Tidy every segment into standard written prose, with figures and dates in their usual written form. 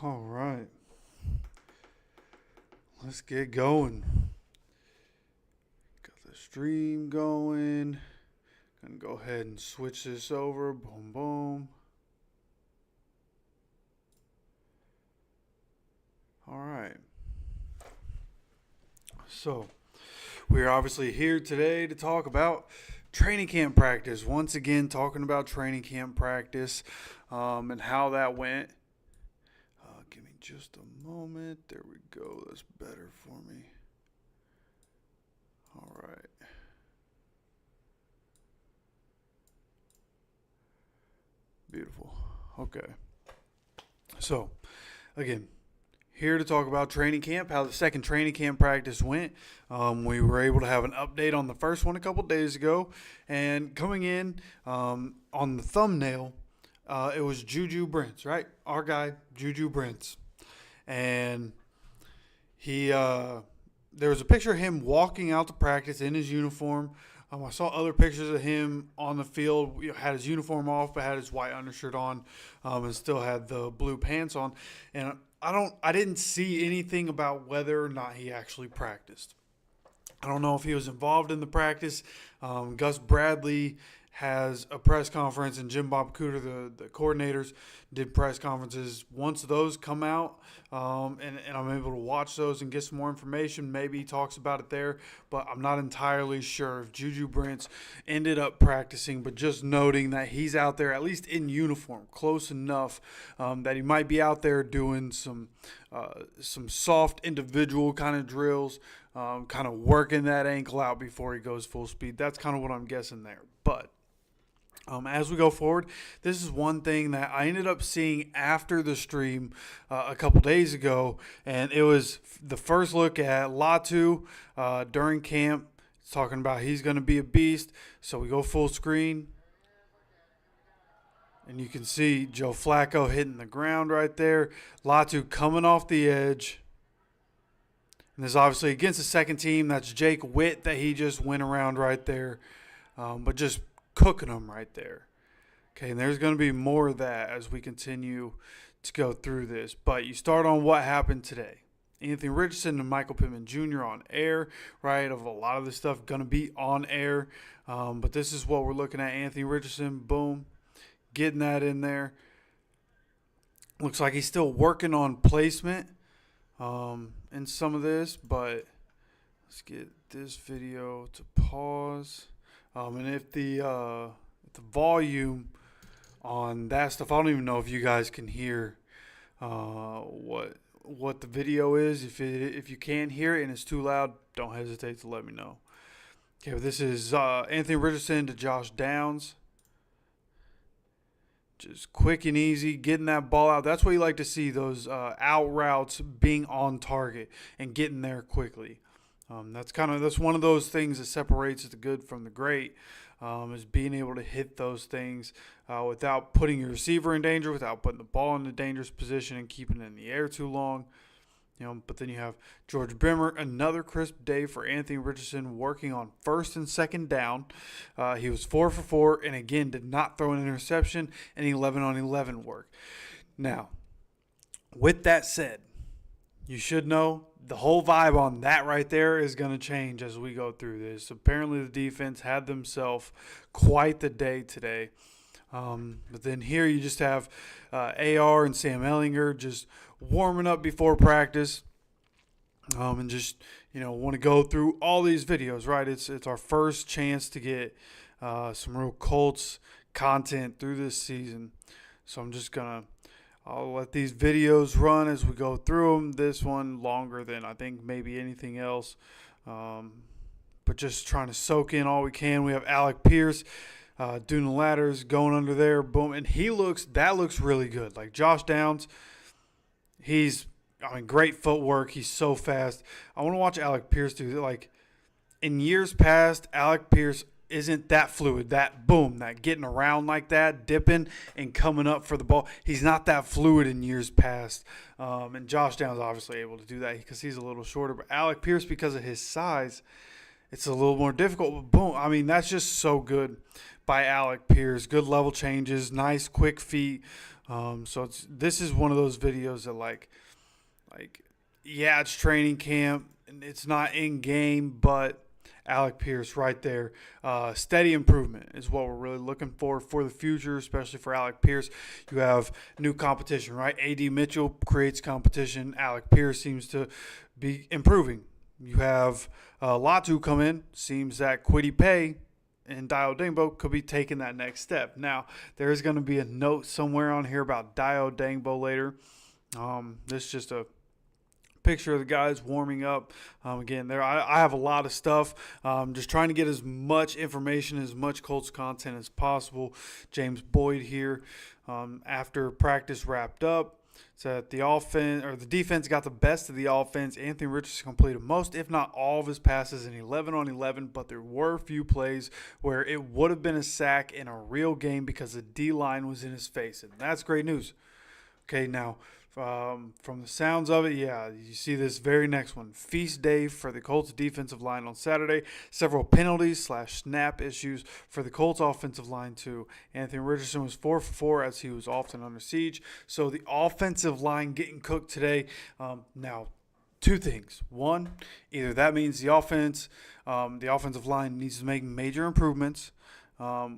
All right, let's get going. Got the stream going. Gonna go ahead and switch this over. Boom, boom. All right. So, we're obviously here today to talk about training camp practice. Once again, talking about training camp practice and how that went. Give me just a moment. There we go. That's better for me. All right. Beautiful. Okay. So, again, here to talk about training camp, how the second training camp practice went. We were able to have an update on the first one a couple days ago. And coming in on the thumbnail, it was Juju Brents, right? Our guy, Juju Brents. And he, there was a picture of him walking out to practice in his uniform. I saw other pictures of him on the field. Had his uniform off, but had his white undershirt on, and still had the blue pants on. And I didn't see anything about whether or not he actually practiced. I don't know if he was involved in the practice. Gus Bradley has a press conference, and Jim Bob Cooter, the coordinators, did press conferences. Once those come out, and I'm able to watch those and get some more information, maybe he talks about it there, but I'm not entirely sure if Juju Brents ended up practicing, but just noting that he's out there, at least in uniform, close enough that he might be out there doing some soft individual kind of drills, kind of working that ankle out before he goes full speed. That's kind of what I'm guessing there. But as we go forward, this is one thing that I ended up seeing after the stream a couple days ago, and it was the first look at Latu during camp. It's talking about he's going to be a beast. So we go full screen, and you can see Joe Flacco hitting the ground right there. Latu coming off the edge. And this is obviously against the second team. That's Jake Witt that he just went around right there. But just cooking them right there. Okay, and there's going to be more of that as we continue to go through this. But you start on what happened today. Anthony Richardson and Michael Pittman Jr. on air, right? Of a lot of this stuff going to be on air. But this is what we're looking at. Anthony Richardson, boom, getting that in there. Looks like he's still working on placement in some of this. But let's get this video to pause. And if the volume on that stuff, I don't even know if you guys can hear what the video is. If you can't hear it and it's too loud, don't hesitate to let me know. Okay, but this is Anthony Richardson to Josh Downs. Just quick and easy, getting that ball out. That's what you like to see, those out routes being on target and getting there quickly. That's one of those things that separates the good from the great, is being able to hit those things without putting your receiver in danger, without putting the ball in a dangerous position and keeping it in the air too long. But then you have George Brimmer, another crisp day for Anthony Richardson, working on first and second down. He was 4 for 4, and again did not throw an interception, and 11 on 11 work. Now, with that said, you should know the whole vibe on that right there is going to change as we go through this. Apparently the defense had themselves quite the day today. But then here you just have AR and Sam Ellinger just warming up before practice, and just want to go through all these videos, right? It's our first chance to get some real Colts content through this season. So I'm just going to I'll let these videos run as we go through them. This one longer than I think maybe anything else. But just trying to soak in all we can. We have Alec Pierce doing the ladders, going under there, boom. And that looks really good. Like Josh Downs, great footwork. He's so fast. I want to watch Alec Pierce do that. Like in years past, Alec Pierce isn't that fluid, that boom, that getting around like that, dipping and coming up for the ball. He's not that fluid in years past. And Josh Downs obviously able to do that because he's a little shorter. But Alec Pierce, because of his size, it's a little more difficult. But boom, that's just so good by Alec Pierce. Good level changes, nice quick feet. So this is one of those videos that yeah, it's training camp and it's not in game, but Alec Pierce right there. Steady improvement is what we're really looking for the future, especially for Alec Pierce. You have new competition, right? A.D. Mitchell creates competition. Alec Pierce seems to be improving. You have Latu come in. Seems that Kwity Paye and Dio Dingbo could be taking that next step. Now, there is going to be a note somewhere on here about Dio Dingbo later. This is just a picture of the guys warming up. Again, I have a lot of stuff. Just trying to get as much information, as much Colts content as possible. James Boyd here, after practice wrapped up, said the defense got the best of the offense. Anthony Richardson completed most, if not all, of his passes in 11 on 11, but there were a few plays where it would have been a sack in a real game because the D-line was in his face, and that's great news. Okay, now, from the sounds of it, yeah, you see this very next one. Feast day for the Colts defensive line on Saturday. Several penalties / snap issues for the Colts offensive line too. Anthony Richardson was 4 for 4 as he was often under siege. So the offensive line getting cooked today. Now, two things. One, either that means the offensive line needs to make major improvements,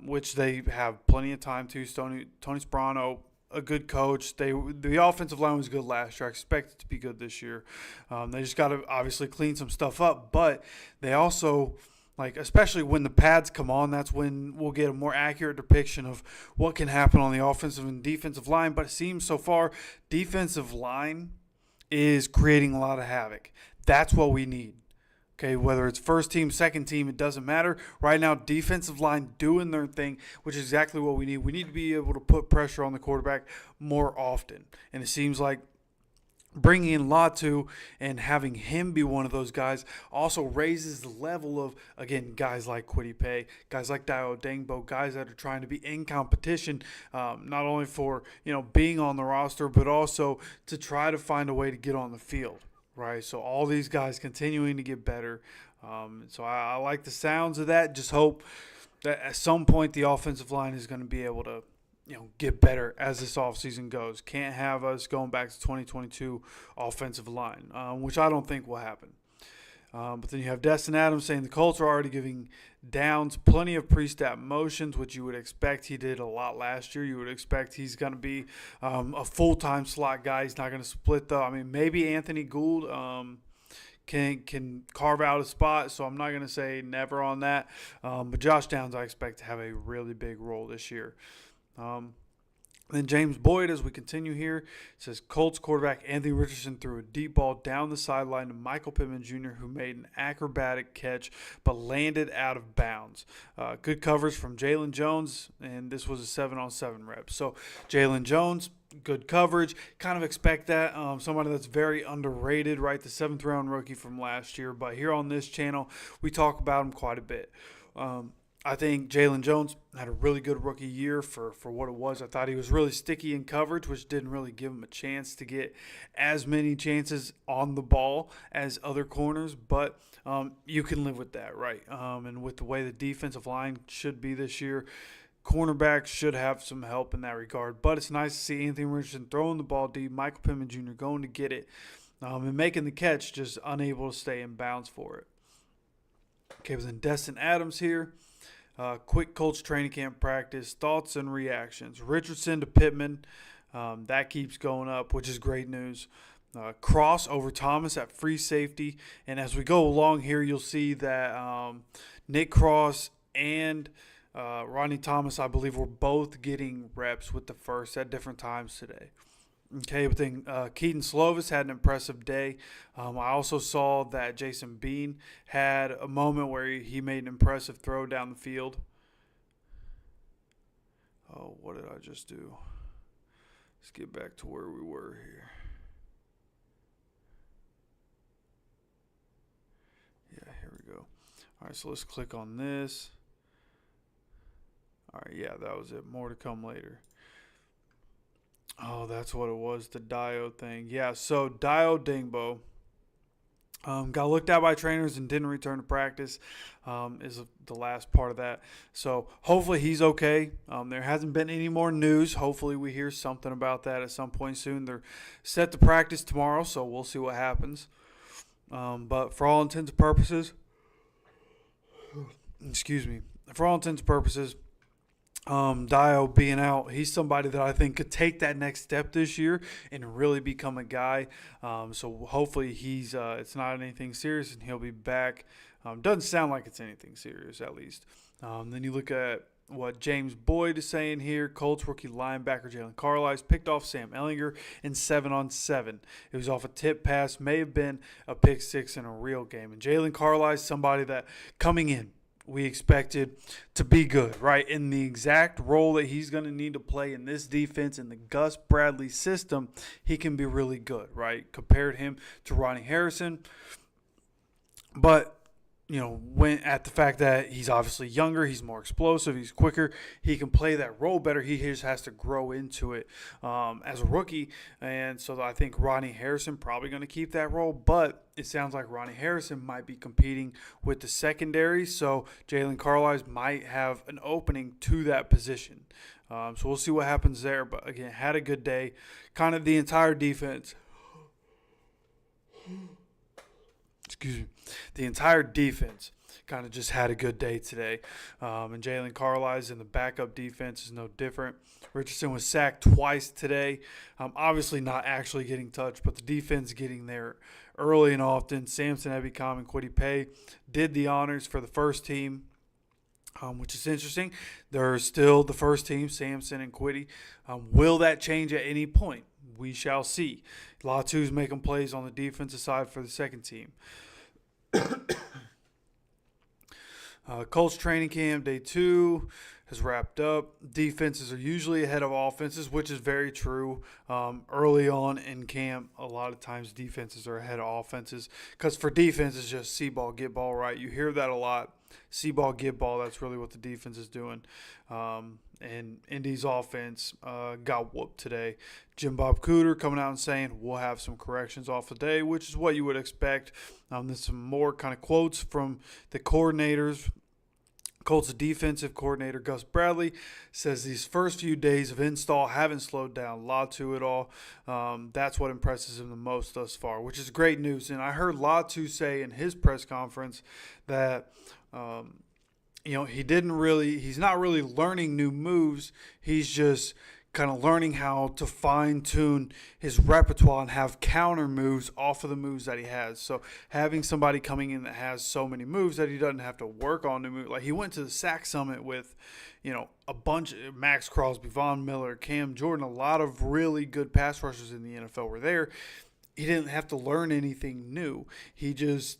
which they have plenty of time to. Tony Sparano, a good coach. The offensive line was good last year. I expect it to be good this year. They just got to obviously clean some stuff up, but they also, especially when the pads come on, that's when we'll get a more accurate depiction of what can happen on the offensive and defensive line. But it seems so far defensive line is creating a lot of havoc. That's what we need. Okay, whether it's first team, second team, it doesn't matter. Right now, defensive line doing their thing, which is exactly what we need. We need to be able to put pressure on the quarterback more often. And it seems like bringing in Latu and having him be one of those guys also raises the level of, again, guys like Kwity Paye, guys like Dio Dingbo, guys that are trying to be in competition, not only for being on the roster, but also to try to find a way to get on the field. Right, so all these guys continuing to get better. So I like the sounds of that. Just hope that at some point the offensive line is going to be able to, get better as this offseason goes. Can't have us going back to 2022 offensive line, which I don't think will happen. But then you have Destin Adams saying the Colts are already giving Downs plenty of pre-snap motions, which you would expect. He did a lot last year. You would expect he's going to be a full-time slot guy. He's not going to split, though. I mean, maybe Anthony Gould can carve out a spot, so I'm not going to say never on that. But Josh Downs I expect to have a really big role this year. Then James Boyd, as we continue here, says Colts quarterback Anthony Richardson threw a deep ball down the sideline to Michael Pittman Jr., who made an acrobatic catch but landed out of bounds. Good coverage from Jalen Jones, and this was a 7-on-7 rep. So Jalen Jones, good coverage. Kind of expect that. Somebody that's very underrated, right? The 7th-round rookie from last year. But here on this channel, we talk about him quite a bit. I think Jalen Jones had a really good rookie year for what it was. I thought he was really sticky in coverage, which didn't really give him a chance to get as many chances on the ball as other corners. But you can live with that, right? And with the way the defensive line should be this year, cornerbacks should have some help in that regard. But it's nice to see Anthony Richardson throwing the ball deep, Michael Pittman Jr. going to get it, and making the catch, just unable to stay in bounds for it. Okay, but then Destin Adams here. Quick Colts training camp practice, thoughts and reactions. Richardson to Pittman, that keeps going up, which is great news. Cross over Thomas at free safety. And as we go along here, you'll see that Nick Cross and Rodney Thomas, I believe, were both getting reps with the first at different times today. Okay, but then Keaton Slovis had an impressive day. I also saw that Jason Bean had a moment where he made an impressive throw down the field. Oh, what did I just do? Let's get back to where we were here. Yeah, here we go. All right, so let's click on this. All right, yeah, that was it. More to come later. Oh, that's what it was, the Dio thing. Yeah, so Dio Dingbo, got looked at by trainers and didn't return to practice is the last part of that. So hopefully he's okay. There hasn't been any more news. Hopefully we hear something about that at some point soon. They're set to practice tomorrow, so we'll see what happens. But for all intents and purposes, Dio being out, he's somebody that I think could take that next step this year and really become a guy. So hopefully it's not anything serious and he'll be back. Doesn't sound like it's anything serious, at least. Then you look at what James Boyd is saying here. Colts rookie linebacker Jalen Carlisle picked off Sam Ehlinger in 7-on-7. It was off a tip pass, may have been a pick six in a real game. And Jalen Carlisle is somebody that coming in, we expected to be good, right? In the exact role that he's going to need to play in this defense, in the Gus Bradley system, he can be really good, right? Compared him to Ronnie Harrison. But, went at the fact that he's obviously younger, he's more explosive, he's quicker, he can play that role better. He just has to grow into it as a rookie. And so I think Ronnie Harrison probably going to keep that role, but it sounds like Ronnie Harrison might be competing with the secondary, so Jalen Carlisle might have an opening to that position. So we'll see what happens there. But again, had a good day. Kind of the entire defense. The entire defense kind of just had a good day today. And Jalen Carlisle in the backup defense is no different. Richardson was sacked twice today. Obviously not actually getting touched, but the defense getting there early and often. Samson Ebicom and Kwity Paye did the honors for the first team, which is interesting. They're still the first team, Samson and Kwity. Will that change at any point? We shall see. Latu's making plays on the defensive side for the second team. Colts training camp day 2 has wrapped up. Defenses are usually ahead of offenses, which is very true. Early on in camp, a lot of times defenses are ahead of offenses because for defense, it's just see ball, get ball, right? You hear that a lot. See ball, get ball. That's really what the defense is doing. And Indy's offense got whooped today. Jim Bob Cooter coming out and saying we'll have some corrections off the day, which is what you would expect. There's some more kind of quotes from the coordinators. Colts defensive coordinator Gus Bradley says these first few days of install haven't slowed down Latu at all. That's what impresses him the most thus far, which is great news. And I heard Latu say in his press conference that he's not really learning new moves. He's just kind of learning how to fine-tune his repertoire and have counter moves off of the moves that he has. So having somebody coming in that has so many moves that he doesn't have to work on new moves. Like he went to the Sack Summit with, a bunch of Max Crosby, Von Miller, Cam Jordan, a lot of really good pass rushers in the NFL were there. He didn't have to learn anything new. He just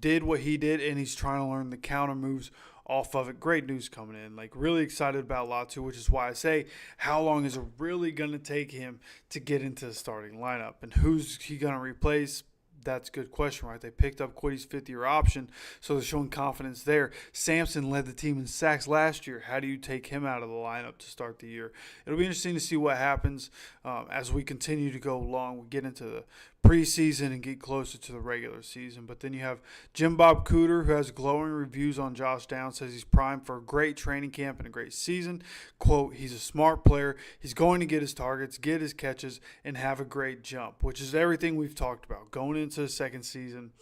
did what he did, and he's trying to learn the counter moves off of it. Great news coming in. Like really excited about Latu, which is why I say how long is it really going to take him to get into the starting lineup? And who's he going to replace? That's a good question, right? They picked up Quity's fifth-year option, so they're showing confidence there. Samson led the team in sacks last year. How do you take him out of the lineup to start the year? It'll be interesting to see what happens as we continue to go along. We get into the preseason and get closer to the regular season. But then you have Jim Bob Cooter, who has glowing reviews on Josh Downs, says he's primed for a great training camp and a great season. Quote, he's a smart player. He's going to get his targets, get his catches, and have a great jump, which is everything we've talked about going into the second season.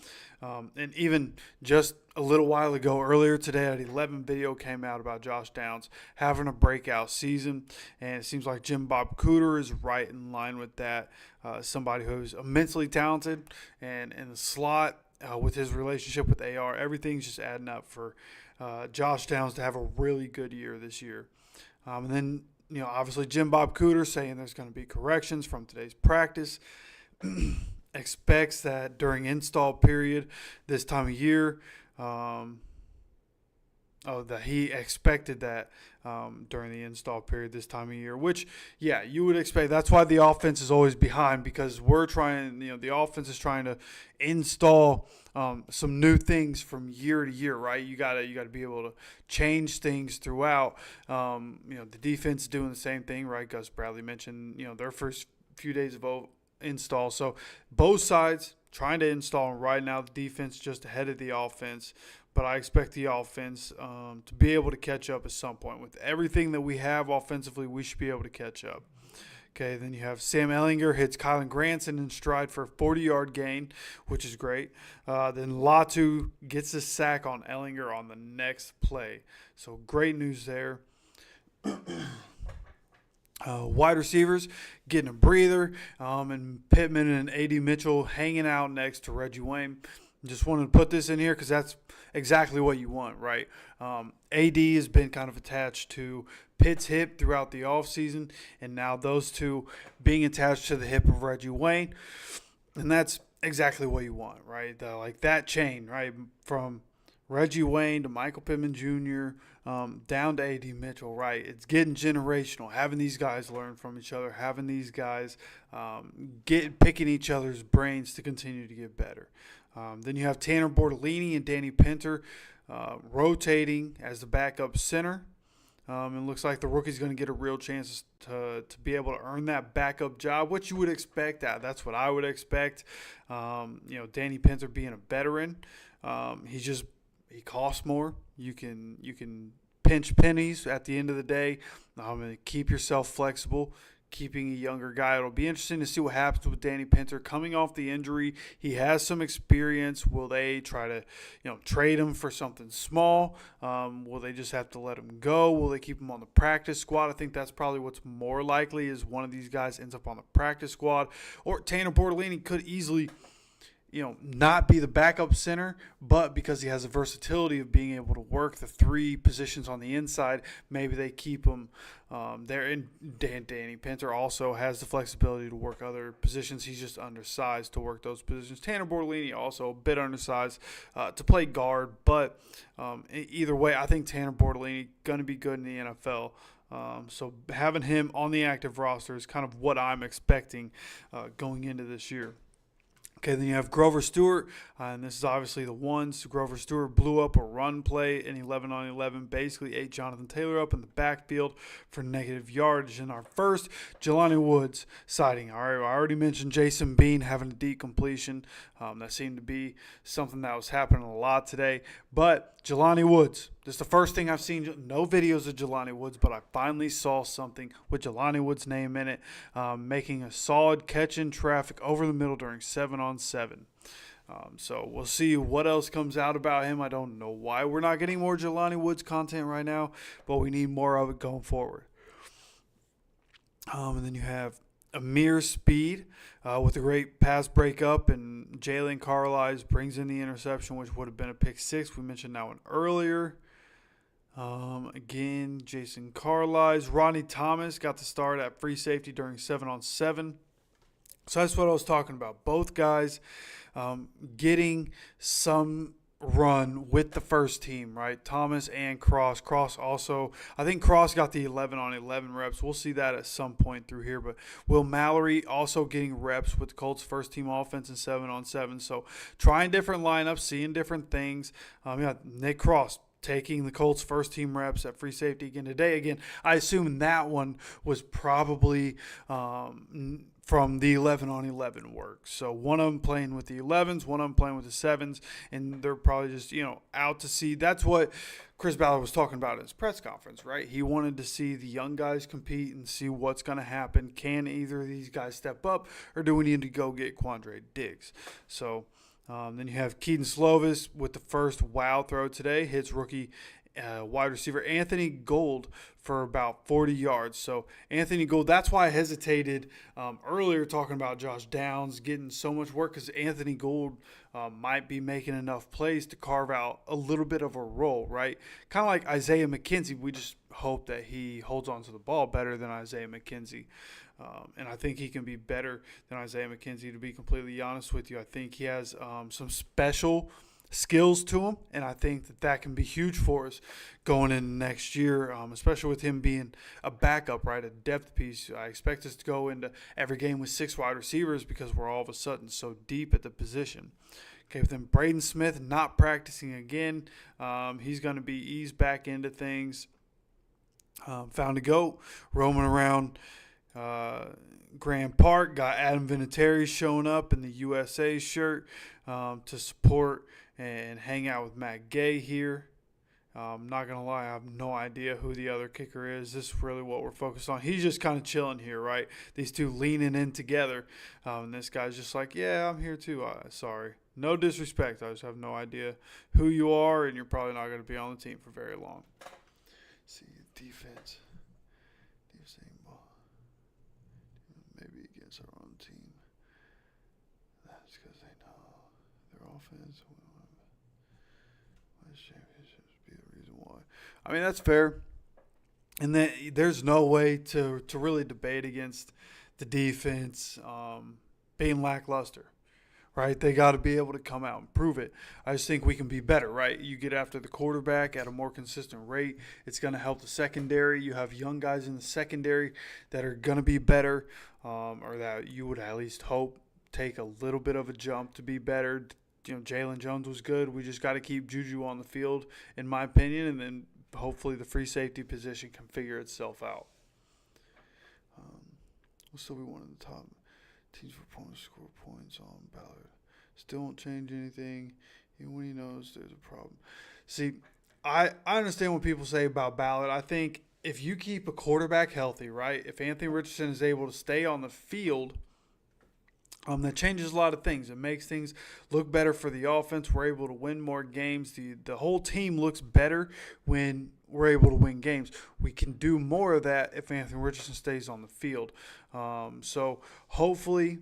And even just a little while ago, earlier today at 11, video came out about Josh Downs having a breakout season. And it seems like Jim Bob Cooter is right in line with that. Somebody who's immensely talented and in the slot with his relationship with AR. Everything's just adding up for Josh Downs to have a really good year this year. And then, obviously Jim Bob Cooter saying there's going to be corrections from today's practice. Expects that during install period this time of year, that he expected that during the install period this time of year, which, yeah, you would expect. That's why the offense is always behind, because we're trying, the offense is trying to install some new things from year to year, right? You gotta be able to change things throughout. The defense is doing the same thing, right? Gus Bradley mentioned, their first few days of install. So both sides trying to install. Right now, the defense just ahead of the offense. But I expect the offense to be able to catch up at some point. With everything that we have offensively, we should be able to catch up. Okay, then you have Sam Ehlinger hits Kylan Granson in stride for a 40-yard gain, which is great. Then Latu gets a sack on Ehlinger on the next play. So great news there. Wide receivers getting a breather, and Pittman and A.D. Mitchell hanging out next to Reggie Wayne. Just wanted to put this in here because that's exactly what you want, right? A.D. has been kind of attached to Pitt's hip throughout the offseason, and now those two being attached to the hip of Reggie Wayne, and that's exactly what you want, right? Like that chain, right, from Reggie Wayne to Michael Pittman Jr., down to A.D. Mitchell, right? It's getting generational, having these guys learn from each other, having these guys picking each other's brains to continue to get better. Then you have Tanner Bortolini and Danny Pinter rotating as the backup center. It looks like the rookie's going to get a real chance to be able to earn that backup job, which you would expect. That's what I would expect. Danny Pinter being a veteran, he costs more. You can pinch pennies at the end of the day. Keep yourself flexible. Keeping a younger guy. It'll be interesting to see what happens with Danny Pinter coming off the injury. He has some experience. Will they try to, trade him for something small? Will they just have to let him go? Will they keep him on the practice squad? I think that's probably what's more likely is one of these guys ends up on the practice squad. Or Tanner Bortolini could easily not be the backup center, but because he has the versatility of being able to work the three positions on the inside, maybe they keep him there. And Danny Pinter also has the flexibility to work other positions. He's just undersized to work those positions. Tanner Bortolini also a bit undersized to play guard, but either way, I think Tanner Bortolini going to be good in the NFL. So having him on the active roster is kind of what I'm expecting going into this year. Okay, then you have Grover Stewart, and this is obviously the ones. Grover Stewart blew up a run play in 11-on-11, basically ate Jonathan Taylor up in the backfield for negative yardage. In our first Jelani Woods sighting, I already mentioned Jason Bean having a deep completion. That seemed to be something that was happening a lot today. But Jelani Woods, this is the first thing I've seen, no videos of Jelani Woods, but I finally saw something with Jelani Woods' name in it, making a solid catch in traffic over the middle during 7-on-7. So we'll see what else comes out about him. I don't know why we're not getting more Jelani Woods content right now, but we need more of it going forward. And then you have Amir Speed with a great pass breakup, and Jalen Carlisle brings in the interception, which would have been a pick six. We mentioned that one earlier. Again, Jason Carlisle. Rodney Thomas got the start at free safety during 7-on-7. So that's what I was talking about. Both guys getting some run with the first team, right? Thomas and Cross. Cross also, I think Cross got the 11-on-11 reps. We'll see that at some point through here. But Will Mallory also getting reps with the Colts first team offense in 7-on-7. So trying different lineups, seeing different things. Nick Cross taking the Colts first team reps at free safety again today. Again, I assume that one was probably from the 11-on-11 work. So one of them playing with the 11s, one of them playing with the 7s, and they're probably just, out to see. That's what Chris Ballard was talking about at his press conference, right? He wanted to see the young guys compete and see what's going to happen. Can either of these guys step up, or do we need to go get Quandre Diggs? So then you have Keaton Slovis with the first wow throw today. Hits rookie wide receiver Anthony Gould for about 40 yards. So Anthony Gould, that's why I hesitated earlier talking about Josh Downs getting so much work, because Anthony Gould might be making enough plays to carve out a little bit of a role, right? Kind of like Isaiah McKenzie. We just hope that he holds on to the ball better than Isaiah McKenzie. And I think he can be better than Isaiah McKenzie, to be completely honest with you. I think he has some special skills to him, and I think that can be huge for us going in next year, especially with him being a backup, right, a depth piece. I expect us to go into every game with 6 wide receivers because we're all of a sudden so deep at the position. Okay, but then Braden Smith not practicing again. He's going to be eased back into things. Found a goat roaming around Grand Park got Adam Vinatieri showing up in the USA shirt to support and hang out with Matt Gay here. Not going to lie, I have no idea who the other kicker is. This is really what we're focused on. He's just kind of chilling here, right? These two leaning in together. And this guy's just like, yeah, I'm here too. Sorry. No disrespect. I just have no idea who you are, and you're probably not going to be on the team for very long. See, defense. Maybe against our own team. That's because they know their offense will win championships. Be the reason why. I mean, that's fair. And then there's no way to really debate against the defense being lackluster. Right? They got to be able to come out and prove it. I just think we can be better, right? You get after the quarterback at a more consistent rate. It's going to help the secondary. You have young guys in the secondary that are going to be better, or that you would at least hope take a little bit of a jump to be better. You know, Jalen Jones was good. We just got to keep Juju on the field, in my opinion, and then hopefully the free safety position can figure itself out. We'll still be one of the top teams for opponents score points on Ballard. Still won't change anything, even when he knows there's a problem. See, I understand what people say about Ballard. I think if you keep a quarterback healthy, right, if Anthony Richardson is able to stay on the field, that changes a lot of things. It makes things look better for the offense. We're able to win more games. The whole team looks better when we're able to win games. We can do more of that if Anthony Richardson stays on the field. So hopefully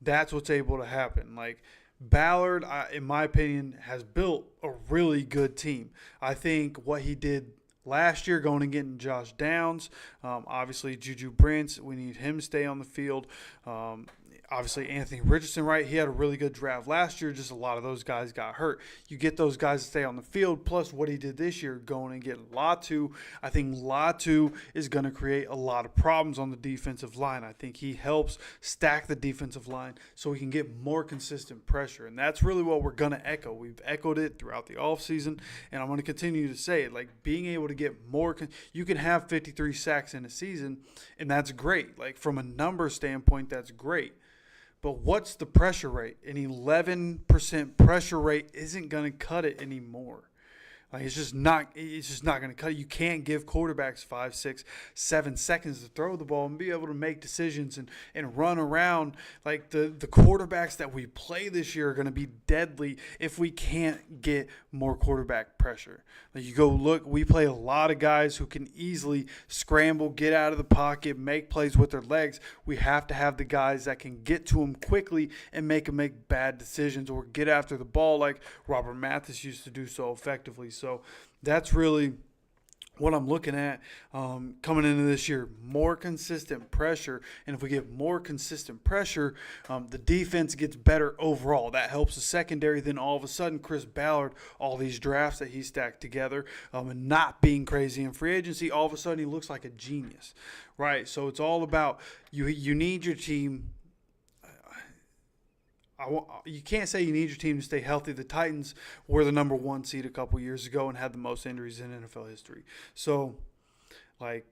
that's what's able to happen. Like Ballard, in my opinion, has built a really good team. I think what he did last year going and getting Josh Downs, obviously Juju Brents, we need him to stay on the field. Obviously, Anthony Richardson, right? He had a really good draft last year. Just a lot of those guys got hurt. You get those guys to stay on the field, plus what he did this year going and getting Latu. I think Latu is going to create a lot of problems on the defensive line. I think he helps stack the defensive line so we can get more consistent pressure. And that's really what we're going to echo. We've echoed it throughout the offseason, and I'm going to continue to say it. Like being able to get more – you can have 53 sacks in a season, and that's great. Like from a number standpoint, that's great. But what's the pressure rate? An 11% pressure rate isn't going to cut it anymore. Like it's just not going to cut it. You can't give quarterbacks 5, 6, 7 seconds to throw the ball and be able to make decisions and run around. Like the quarterbacks that we play this year are going to be deadly if we can't get more quarterback pressure. Like you go look, we play a lot of guys who can easily scramble, get out of the pocket, make plays with their legs. We have to have the guys that can get to them quickly and make them make bad decisions or get after the ball like Robert Mathis used to do so effectively. So that's really what I'm looking at coming into this year. More consistent pressure. And if we get more consistent pressure, the defense gets better overall. That helps the secondary. Then all of a sudden, Chris Ballard, all these drafts that he stacked together and not being crazy in free agency, all of a sudden he looks like a genius, right? So it's all about you need your team. You can't say you need your team to stay healthy. The Titans were the number 1 seed a couple years ago and had the most injuries in NFL history. So, like,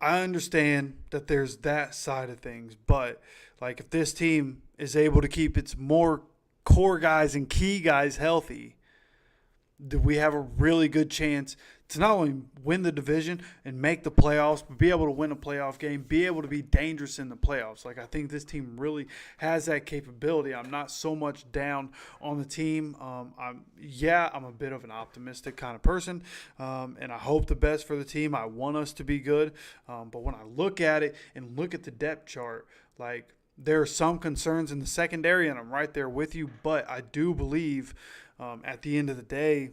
I understand that there's that side of things. But, like, if this team is able to keep its more core guys and key guys healthy, we have a really good chance to not only win the division and make the playoffs, but be able to win a playoff game, be able to be dangerous in the playoffs. Like, I think this team really has that capability. I'm not so much down on the team. I'm a bit of an optimistic kind of person, and I hope the best for the team. I want us to be good. But when I look at it and look at the depth chart, like, there are some concerns in the secondary, and I'm right there with you, but I do believe at the end of the day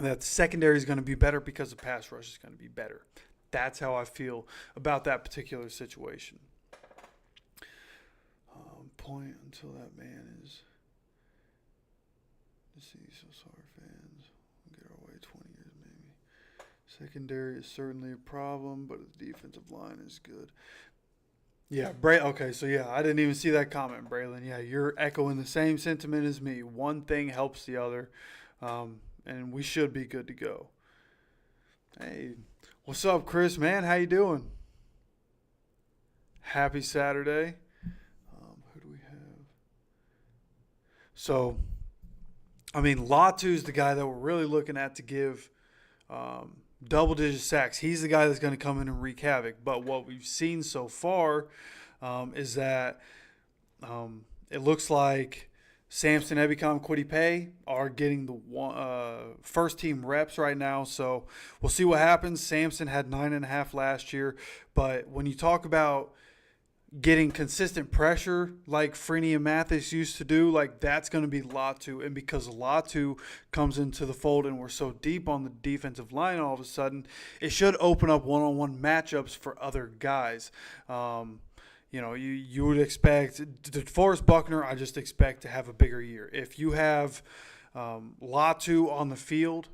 that the secondary is going to be better because the pass rush is going to be better. That's how I feel about that particular situation. Point until that man is deceased. So sorry, fans. We'll get our way 20 years maybe. Secondary is certainly a problem, but the defensive line is good. Yeah, okay, so yeah, I didn't even see that comment, Braylon. Yeah, you're echoing the same sentiment as me. One thing helps the other, and we should be good to go. Hey, what's up, Chris, man? How you doing? Happy Saturday. Who do we have? So, I mean, Latu's the guy that we're really looking at to give double-digit sacks. He's the guy that's going to come in and wreak havoc. But what we've seen so far is that it looks like Samson, Ebicom, Kwity Paye are getting the first-team reps right now. So we'll see what happens. Samson had 9.5 last year. But when you talk about getting consistent pressure like Freeney and Mathis used to do, like that's going to be Latu. And because Latu comes into the fold and we're so deep on the defensive line all of a sudden, it should open up one-on-one matchups for other guys. You would expect DeForest Buckner, I just expect to have a bigger year. If you have Latu on the field,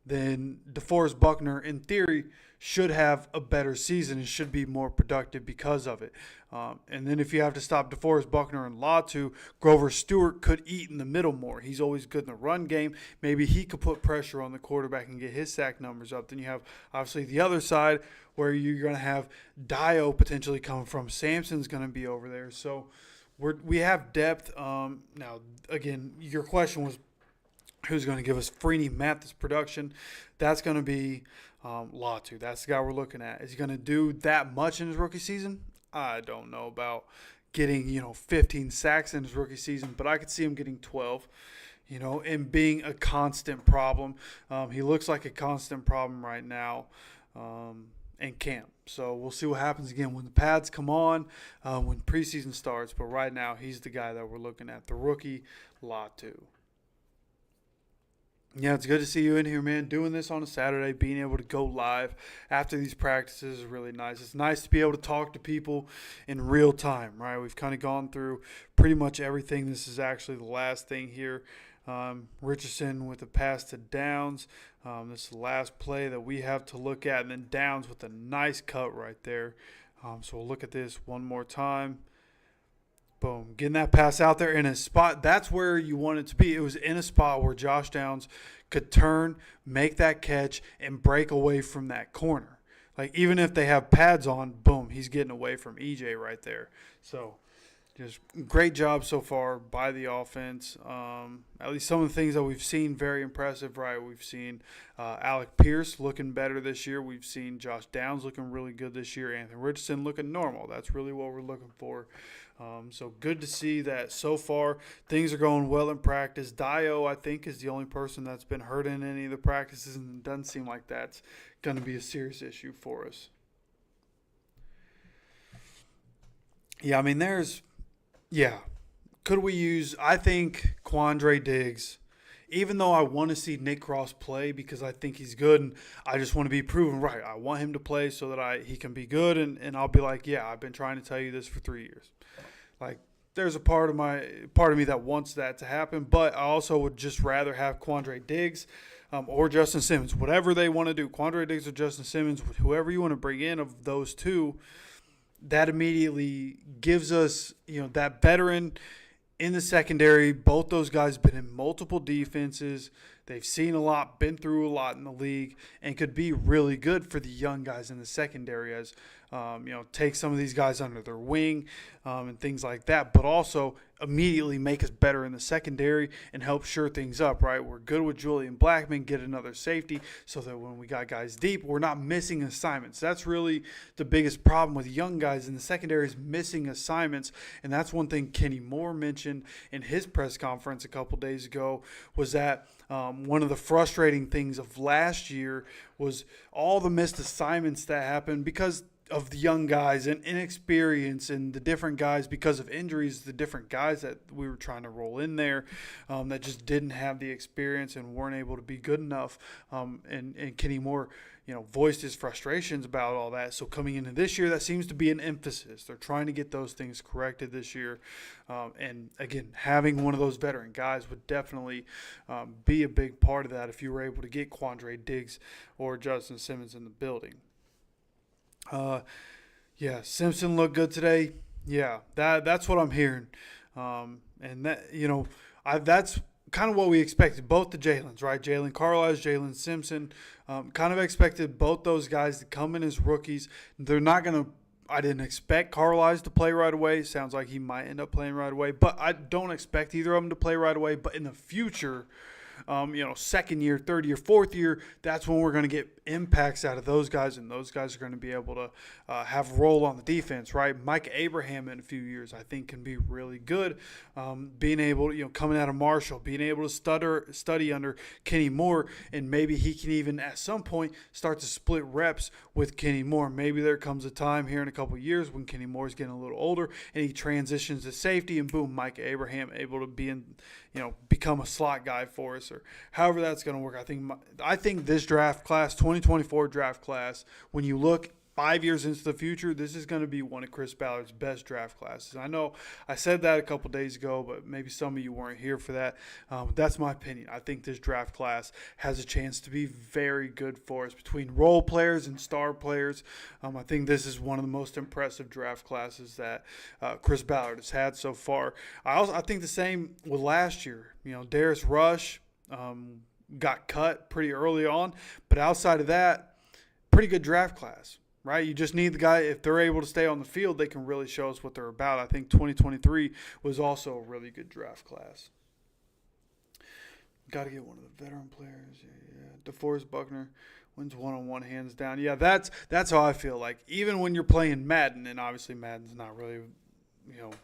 then DeForest Buckner, in theory, should have a better season and should be more productive because of it. And then if you have to stop DeForest Buckner and Latu, Grover Stewart could eat in the middle more. He's always good in the run game. Maybe he could put pressure on the quarterback and get his sack numbers up. Then you have, obviously, the other side where you're going to have Dio potentially coming from. Samson's going to be over there. So we have depth. Now, again, your question was, who's going to give us Freeney Mathis production? That's going to be Latu. That's the guy we're looking at. Is he going to do that much in his rookie season? I don't know about getting 15 sacks in his rookie season, but I could see him getting 12. And being a constant problem. He looks like a constant problem right now in camp. So we'll see what happens again when the pads come on, when preseason starts. But right now, he's the guy that we're looking at, the rookie Latu. Yeah, it's good to see you in here, man. Doing this on a Saturday, being able to go live after these practices is really nice. It's nice to be able to talk to people in real time, right? We've kind of gone through pretty much everything. This is actually the last thing here. Richardson with a pass to Downs. This is the last play that we have to look at. And then Downs with a nice cut right there. So we'll look at this one more time. Boom. Getting that pass out there in a spot. That's where you want it to be. It was in a spot where Josh Downs could turn, make that catch, and break away from that corner. Like, even if they have pads on, boom, he's getting away from EJ right there. So, just great job so far by the offense. At least some of the things that we've seen, very impressive, right? We've seen Alec Pierce looking better this year. We've seen Josh Downs looking really good this year. Anthony Richardson looking normal. That's really what we're looking for. So good to see that so far things are going well in practice. Dio, I think, is the only person that's been hurt in any of the practices, and it doesn't seem like that's going to be a serious issue for us. Yeah, I mean, could we use, I think, Quandre Diggs, even though I want to see Nick Cross play because I think he's good and I just want to be proven right. I want him to play so that he can be good, and I'll be like, yeah, I've been trying to tell you this for 3 years. Like, there's a part of me that wants that to happen, but I also would just rather have Quandre Diggs or Justin Simmons, whatever they want to do. Quandre Diggs or Justin Simmons, whoever you want to bring in of those two, that immediately gives us, that veteran in the secondary. Both those guys been in multiple defenses. They've seen a lot, been through a lot in the league, and could be really good for the young guys in the secondary as, take some of these guys under their wing and things like that, but also immediately make us better in the secondary and help shore things up, right? We're good with Julian Blackman, get another safety so that when we got guys deep, we're not missing assignments. That's really the biggest problem with young guys in the secondary is missing assignments, and that's one thing Kenny Moore mentioned in his press conference a couple days ago was that one of the frustrating things of last year was all the missed assignments that happened because of the young guys and inexperience and the different guys because of injuries, the different guys that we were trying to roll in there that just didn't have the experience and weren't able to be good enough. And Kenny Moore, voiced his frustrations about all that. So coming into this year, that seems to be an emphasis. They're trying to get those things corrected this year. And again, having one of those veteran guys would definitely be a big part of that if you were able to get Quandre Diggs or Justin Simmons in the building. Simpson looked good today. Yeah, that's what I'm hearing. And that, that's kind of what we expected. Both the Jalen's, right? Jalen Carlisle, Jalen Simpson, kind of expected both those guys to come in as rookies. They're not going to I didn't expect Carlisle to play right away. Sounds like he might end up playing right away, but I don't expect either of them to play right away. But in the future, second year, third year, fourth year, that's when we're going to get impacts out of those guys, and those guys are going to be able to have a role on the defense, right? Mike Abraham in a few years, I think, can be really good. Being able, coming out of Marshall, being able to study under Kenny Moore, and maybe he can even at some point start to split reps with Kenny Moore. Maybe there comes a time here in a couple of years when Kenny Moore is getting a little older and he transitions to safety, and boom, Mike Abraham able to be in, become a slot guy for us, or however that's going to work. I think this draft class, 2024 draft class, when you look 5 years into the future, this is going to be one of Chris Ballard's best draft classes. I know I said that a couple days ago, but maybe some of you weren't here for that. That's my opinion. I think this draft class has a chance to be very good for us between role players and star players. I think this is one of the most impressive draft classes that Chris Ballard has had so far. I think the same with last year. Darius Rush got cut pretty early on, but outside of that, pretty good draft class. Right, you just need the guy. If they're able to stay on the field, they can really show us what they're about. I think 2023 was also a really good draft class. Got to get one of the veteran players. Yeah. DeForest Buckner wins one-on-one hands down. Yeah, that's how I feel. Like, even when you're playing Madden, and obviously Madden's not really,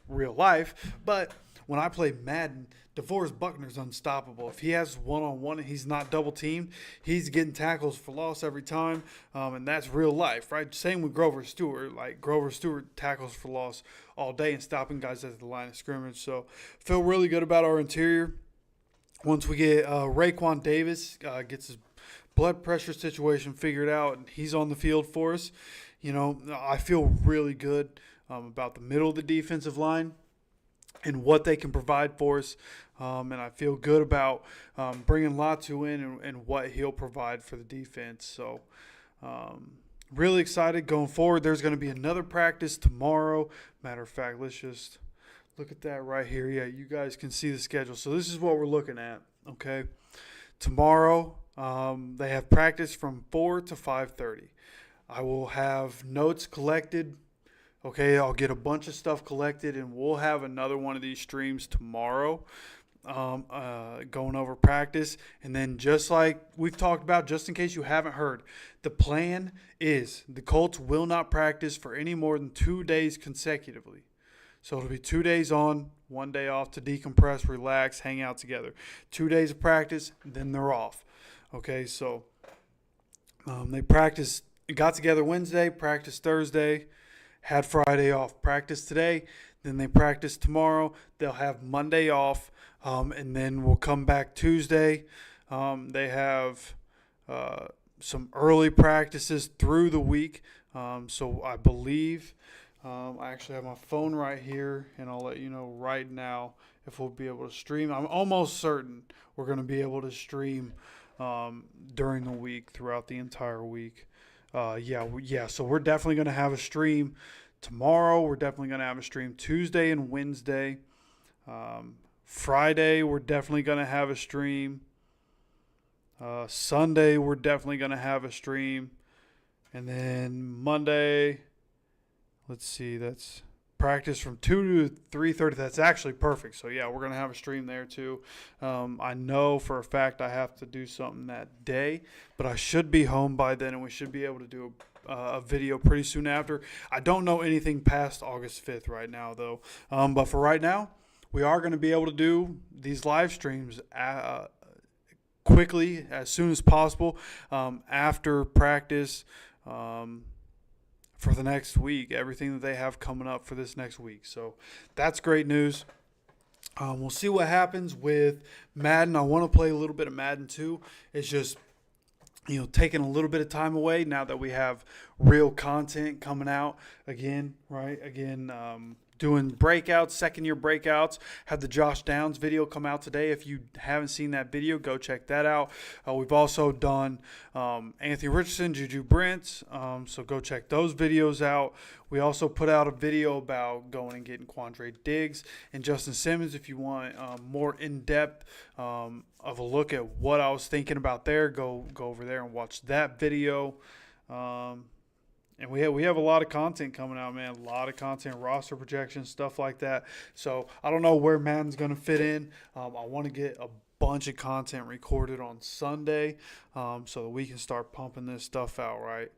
real life, but when I play Madden, DeForest Buckner's unstoppable. If he has one-on-one and he's not double-teamed, he's getting tackles for loss every time, and that's real life, right? Same with Grover Stewart. Like, Grover Stewart tackles for loss all day and stopping guys at the line of scrimmage. So, feel really good about our interior. Once we get Raekwon Davis gets his blood pressure situation figured out and he's on the field for us, I feel really good about the middle of the defensive line and what they can provide for us. And I feel good about bringing Latu in and what he'll provide for the defense. So really excited going forward. There's going to be another practice tomorrow. Matter of fact, let's just look at that right here. Yeah, you guys can see the schedule. So this is what we're looking at, okay? Tomorrow they have practice from 4 to 5:30. I will have notes collected. Okay, I'll get a bunch of stuff collected, and we'll have another one of these streams tomorrow going over practice. And then just like we've talked about, just in case you haven't heard, the plan is the Colts will not practice for any more than 2 days consecutively. So it'll be 2 days on, 1 day off to decompress, relax, hang out together. 2 days of practice, then they're off. Okay, so they got together Wednesday, practiced Thursday, had Friday off, practice today, then they practice tomorrow. They'll have Monday off, and then we'll come back Tuesday. They have some early practices through the week. So I believe I actually have my phone right here, and I'll let you know right now if we'll be able to stream. I'm almost certain we're going to be able to stream during the week, throughout the entire week. So we're definitely going to have a stream tomorrow. We're definitely going to have a stream Tuesday and Wednesday. Friday, we're definitely going to have a stream. Sunday, we're definitely going to have a stream. And then Monday, let's see, that's practice from 2 to 3:30. That's actually perfect. So, yeah, we're going to have a stream there too. I know for a fact I have to do something that day, but I should be home by then, and we should be able to do a video pretty soon after. I don't know anything past August 5th right now, though. But for right now, we are going to be able to do these live streams quickly, as soon as possible, after practice, for the next week, everything that they have coming up for this next week. So that's great news. We'll see what happens with Madden. I want to play a little bit of Madden too. It's just, taking a little bit of time away now that we have real content coming out again, right? Again, doing breakouts, second-year breakouts. Had the Josh Downs video come out today. If you haven't seen that video, go check that out. We've also done Anthony Richardson, Juju Brents, so go check those videos out. We also put out a video about going and getting Quandre Diggs and Justin Simmons. If you want more in-depth of a look at what I was thinking about there, go over there and watch that video. And we have a lot of content coming out, man. A lot of content, roster projections, stuff like that. So I don't know where Madden's going to fit in. I want to get a bunch of content recorded on Sunday, so that we can start pumping this stuff out, right?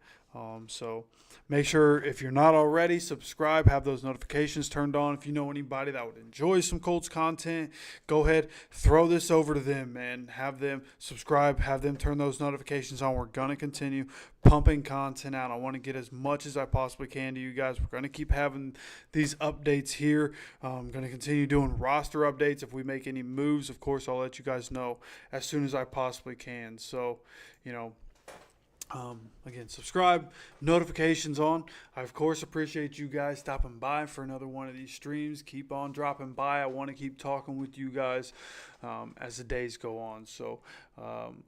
So make sure, if you're not already, subscribe, have those notifications turned on. If you know anybody that would enjoy some Colts content, go ahead, throw this over to them, man. Have them subscribe, have them turn those notifications on. We're going to continue pumping content out. I want to get as much as I possibly can to you guys. We're going to keep having these updates here. I'm going to continue doing roster updates. If we make any moves, of course, I'll let you guys know as soon as I possibly can. So, again, subscribe, notifications on. I, of course, appreciate you guys stopping by for another one of these streams. Keep on dropping by. I want to keep talking with you guys as the days go on. So,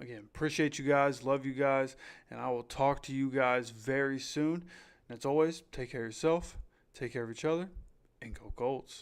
again, appreciate you guys, love you guys, and I will talk to you guys very soon. And as always, take care of yourself, take care of each other, and go Colts.